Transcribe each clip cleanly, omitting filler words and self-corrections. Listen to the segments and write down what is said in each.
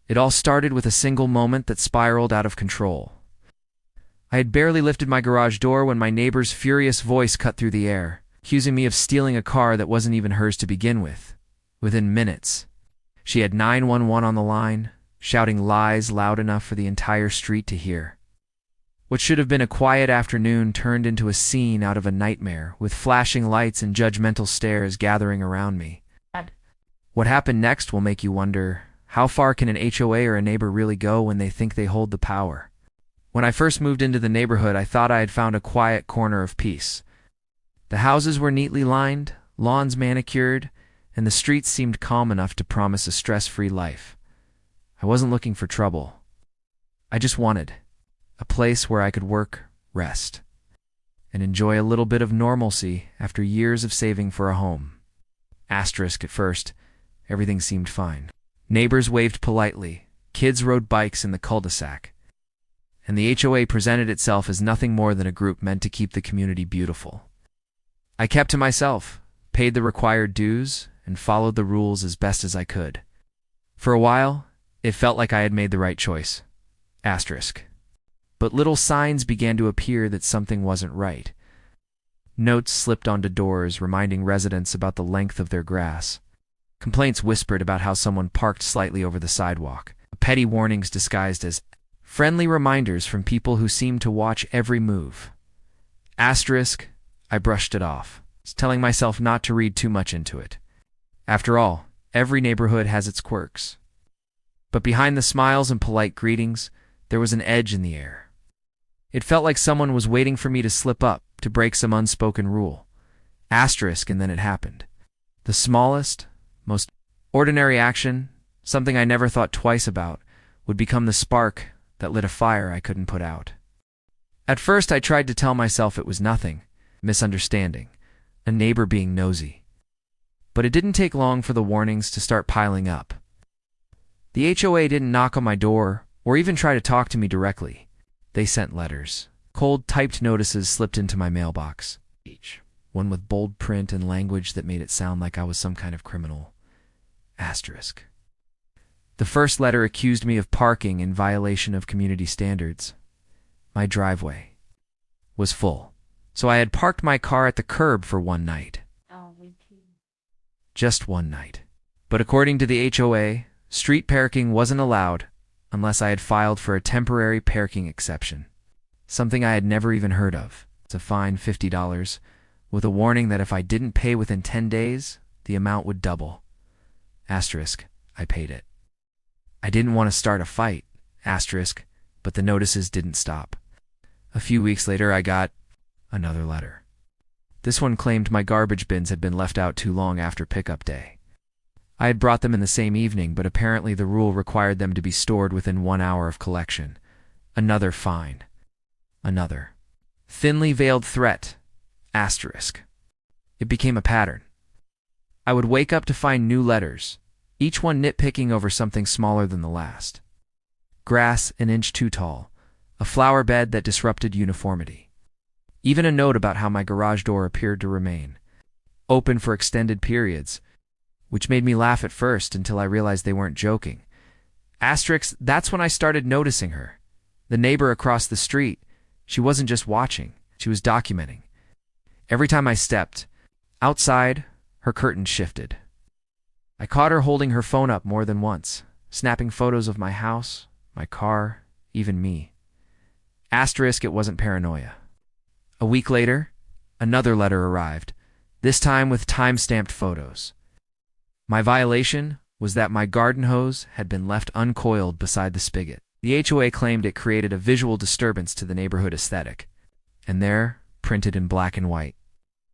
It all started with a single moment that spiraled out of control. I had barely lifted my garage door when my neighbor's furious voice cut through the air, accusing me of stealing a car that wasn't even hers to begin with. Within minutes, she had 911 on the line, shouting lies loud enough for the entire street to hear. What should have been a quiet afternoon turned into a scene out of a nightmare, with flashing lights and judgmental stares gathering around me. What happened next will make you wonder, how far can an HOA or a neighbor really go when they think they hold the power? When I first moved into the neighborhood, I thought I had found a quiet corner of peace. The houses were neatly lined, lawns manicured, and the streets seemed calm enough to promise a stress-free life. I wasn't looking for trouble. I just wanted a place where I could work, rest, and enjoy a little bit of normalcy after years of saving for a home. Asterisk at first, everything seemed fine. Neighbors waved politely, kids rode bikes in the cul-de-sac, and the HOA presented itself as nothing more than a group meant to keep the community beautiful. I kept to myself, paid the required dues, and followed the rules as best as I could. For a while, it felt like I had made the right choice. Asterisk. But little signs began to appear that something wasn't right. Notes slipped onto doors reminding residents about the length of their grass. Complaints whispered about how someone parked slightly over the sidewalk. Petty warnings disguised as friendly reminders from people who seemed to watch every move. Asterisk, I brushed it off, telling myself not to read too much into it. After all, every neighborhood has its quirks. But behind the smiles and polite greetings, there was an edge in the air. It felt like someone was waiting for me to slip up, to break some unspoken rule. Asterisk, and then it happened. The smallest, most ordinary action, something I never thought twice about, would become the spark that lit a fire I couldn't put out. At first I tried to tell myself it was nothing, misunderstanding, a neighbor being nosy. But it didn't take long for the warnings to start piling up. The HOA didn't knock on my door or even try to talk to me directly. They sent letters. Cold typed notices slipped into my mailbox. Each one with bold print and language that made it sound like I was some kind of criminal. Asterisk. The first letter accused me of parking in violation of community standards. My driveway was full, so I had parked my car at the curb for one night. Just one night. But according to the HOA, street parking wasn't allowed unless I had filed for a temporary parking exception, something I had never even heard of. It's a fine $50, with a warning that if I didn't pay within 10 days, the amount would double. Asterisk, I paid it. I didn't want to start a fight, asterisk, but the notices didn't stop. A few weeks later, I got another letter. This one claimed my garbage bins had been left out too long after pickup day. I had brought them in the same evening, but apparently the rule required them to be stored within 1 hour of collection. Another fine. Another thinly veiled threat, asterisk. It became a pattern. I would wake up to find new letters, each one nitpicking over something smaller than the last. Grass an inch too tall, a flower bed that disrupted uniformity. Even a note about how my garage door appeared to remain open for extended periods, which made me laugh at first until I realized they weren't joking. Asterisk, that's when I started noticing her. The neighbor across the street, she wasn't just watching, she was documenting. Every time I stepped outside, her curtain shifted. I caught her holding her phone up more than once, snapping photos of my house, my car, even me. Asterisk, it wasn't paranoia. A week later, another letter arrived, this time with time-stamped photos. My violation was that my garden hose had been left uncoiled beside the spigot. The HOA claimed it created a visual disturbance to the neighborhood aesthetic. And there, printed in black and white,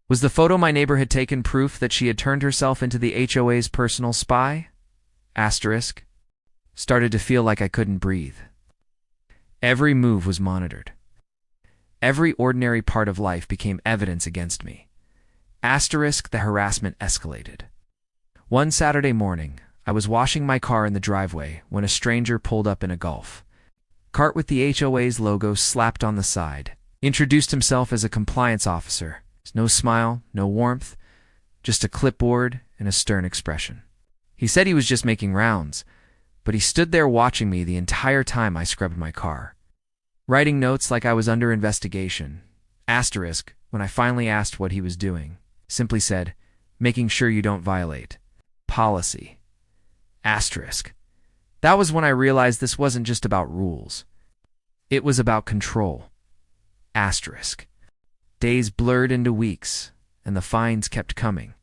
was the photo my neighbor had taken, proof that she had turned herself into the HOA's personal spy? Asterisk. Started to feel like I couldn't breathe. Every move was monitored. Every ordinary part of life became evidence against me. Asterisk, the harassment escalated. One Saturday morning, I was washing my car in the driveway when a stranger pulled up in a Golf cart with the HOA's logo slapped on the side. Introduced himself as a compliance officer. No smile, no warmth, just a clipboard and a stern expression. He said he was just making rounds, but he stood there watching me the entire time I scrubbed my car, writing notes like I was under investigation. Asterisk, when I finally asked what he was doing, simply said, making sure you don't violate policy. Asterisk. That was when I realized this wasn't just about rules. It was about control. Asterisk. Days blurred into weeks, and the fines kept coming.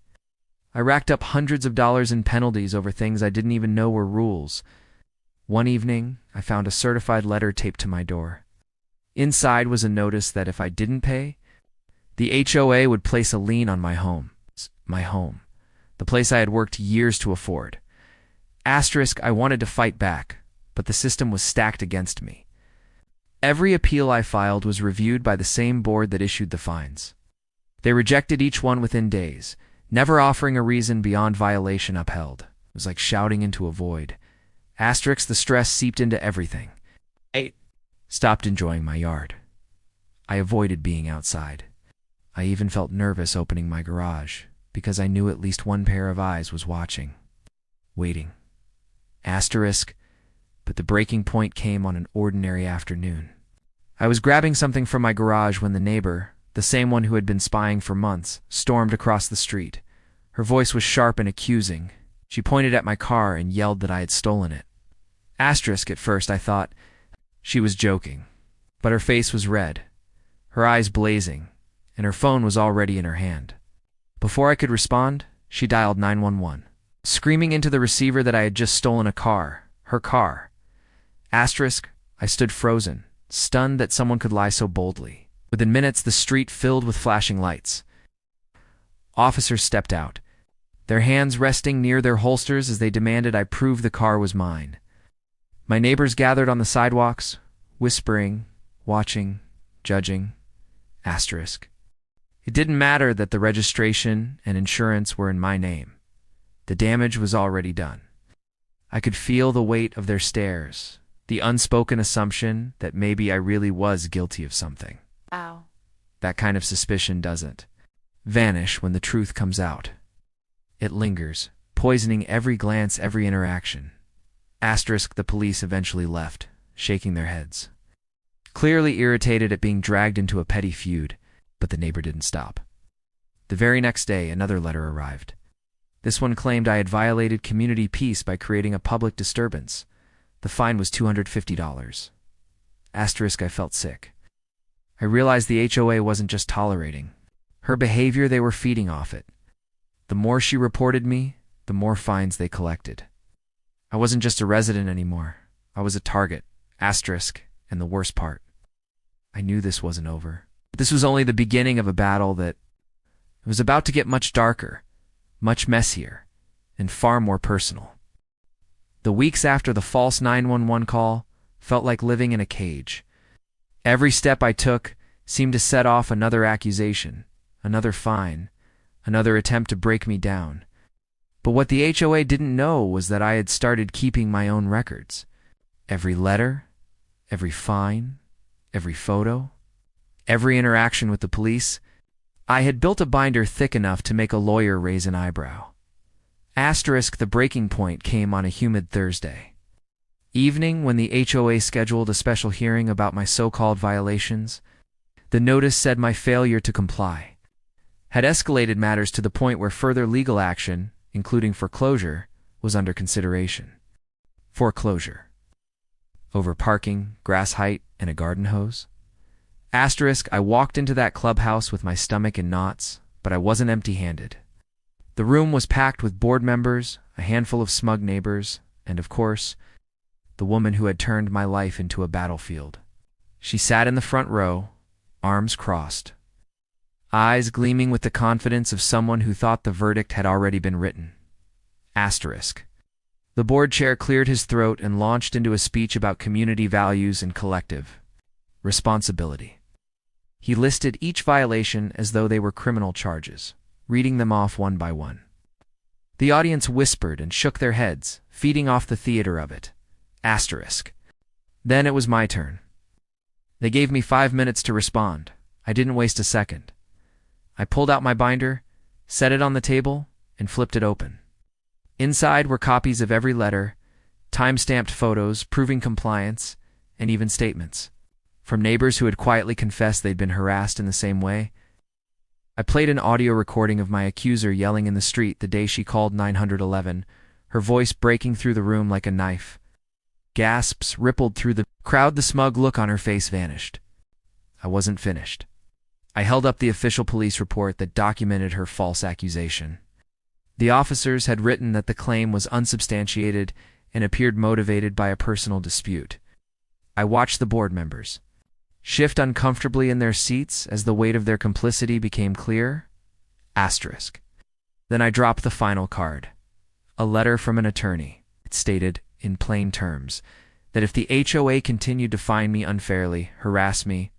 I racked up hundreds of dollars in penalties over things I didn't even know were rules. One evening, I found a certified letter taped to my door. Inside was a notice that if I didn't pay, the HOA would place a lien on my home. My home. The place I had worked years to afford. Asterisk, I wanted to fight back, but the system was stacked against me. Every appeal I filed was reviewed by the same board that issued the fines. They rejected each one within days, never offering a reason beyond violation upheld. It was like shouting into a void. Asterisk, the stress seeped into everything. I stopped enjoying my yard. I avoided being outside. I even felt nervous opening my garage, because I knew at least one pair of eyes was watching, waiting. Asterisk, but the breaking point came on an ordinary afternoon. I was grabbing something from my garage when the neighbor, the same one who had been spying for months, stormed across the street. Her voice was sharp and accusing. She pointed at my car and yelled that I had stolen it. Asterisk, at first I thought she was joking, but her face was red, her eyes blazing, and her phone was already in her hand. Before I could respond, she dialed 911, screaming into the receiver that I had just stolen a car, her car. Asterisk, I stood frozen, stunned that someone could lie so boldly. Within minutes, the street filled with flashing lights. Officers stepped out, their hands resting near their holsters as they demanded I prove the car was mine. My neighbors gathered on the sidewalks, whispering, watching, judging. Asterisk. It didn't matter that the registration and insurance were in my name. The damage was already done. I could feel the weight of their stares, the unspoken assumption that maybe I really was guilty of something. Ow. That kind of suspicion doesn't vanish when the truth comes out. It lingers, poisoning every glance, every interaction. Asterisk, the police eventually left, shaking their heads, clearly irritated at being dragged into a petty feud, but the neighbor didn't stop. The very next day, another letter arrived. This one claimed I had violated community peace by creating a public disturbance. The fine was $250. Asterisk, I felt sick. I realized the HOA wasn't just tolerating her behavior, they were feeding off it. The more she reported me, the more fines they collected. I wasn't just a resident anymore. I was a target. Asterisk, and the worst part, I knew this wasn't over. This was only the beginning of a battle that was about to get much darker, much messier, and far more personal. The weeks after the false 911 call felt like living in a cage. Every step I took seemed to set off another accusation, another fine, another attempt to break me down. But what the HOA didn't know was that I had started keeping my own records. Every letter, every fine, every photo, every interaction with the police. I had built a binder thick enough to make a lawyer raise an eyebrow. Asterisk, the breaking point came on a humid Thursday evening when the HOA scheduled a special hearing about my so-called violations. The notice said my failure to comply had escalated matters to the point where further legal action, including foreclosure, was under consideration. Foreclosure. Over parking, grass height, and a garden hose? Asterisk, I walked into that clubhouse with my stomach in knots, but I wasn't empty-handed. The room was packed with board members, a handful of smug neighbors, and, of course, the woman who had turned my life into a battlefield. She sat in the front row, arms crossed, eyes gleaming with the confidence of someone who thought the verdict had already been written. Asterisk. The board chair cleared his throat and launched into a speech about community values and collective responsibility. He listed each violation as though they were criminal charges, reading them off one by one. The audience whispered and shook their heads, feeding off the theater of it. Asterisk. Then it was my turn. They gave me 5 minutes to respond. I didn't waste a second. I pulled out my binder, set it on the table, and flipped it open. Inside were copies of every letter, time-stamped photos proving compliance, and even statements from neighbors who had quietly confessed they'd been harassed in the same way. I played an audio recording of my accuser yelling in the street the day she called 911, her voice breaking through the room like a knife. Gasps rippled through the crowd. The smug look on her face vanished. I wasn't finished. I held up the official police report that documented her false accusation. The officers had written that the claim was unsubstantiated and appeared motivated by a personal dispute. I watched the board members shift uncomfortably in their seats as the weight of their complicity became clear. Asterisk. Then I dropped the final card. A letter from an attorney. It stated, in plain terms, that if the HOA continued to fine me unfairly, harass me,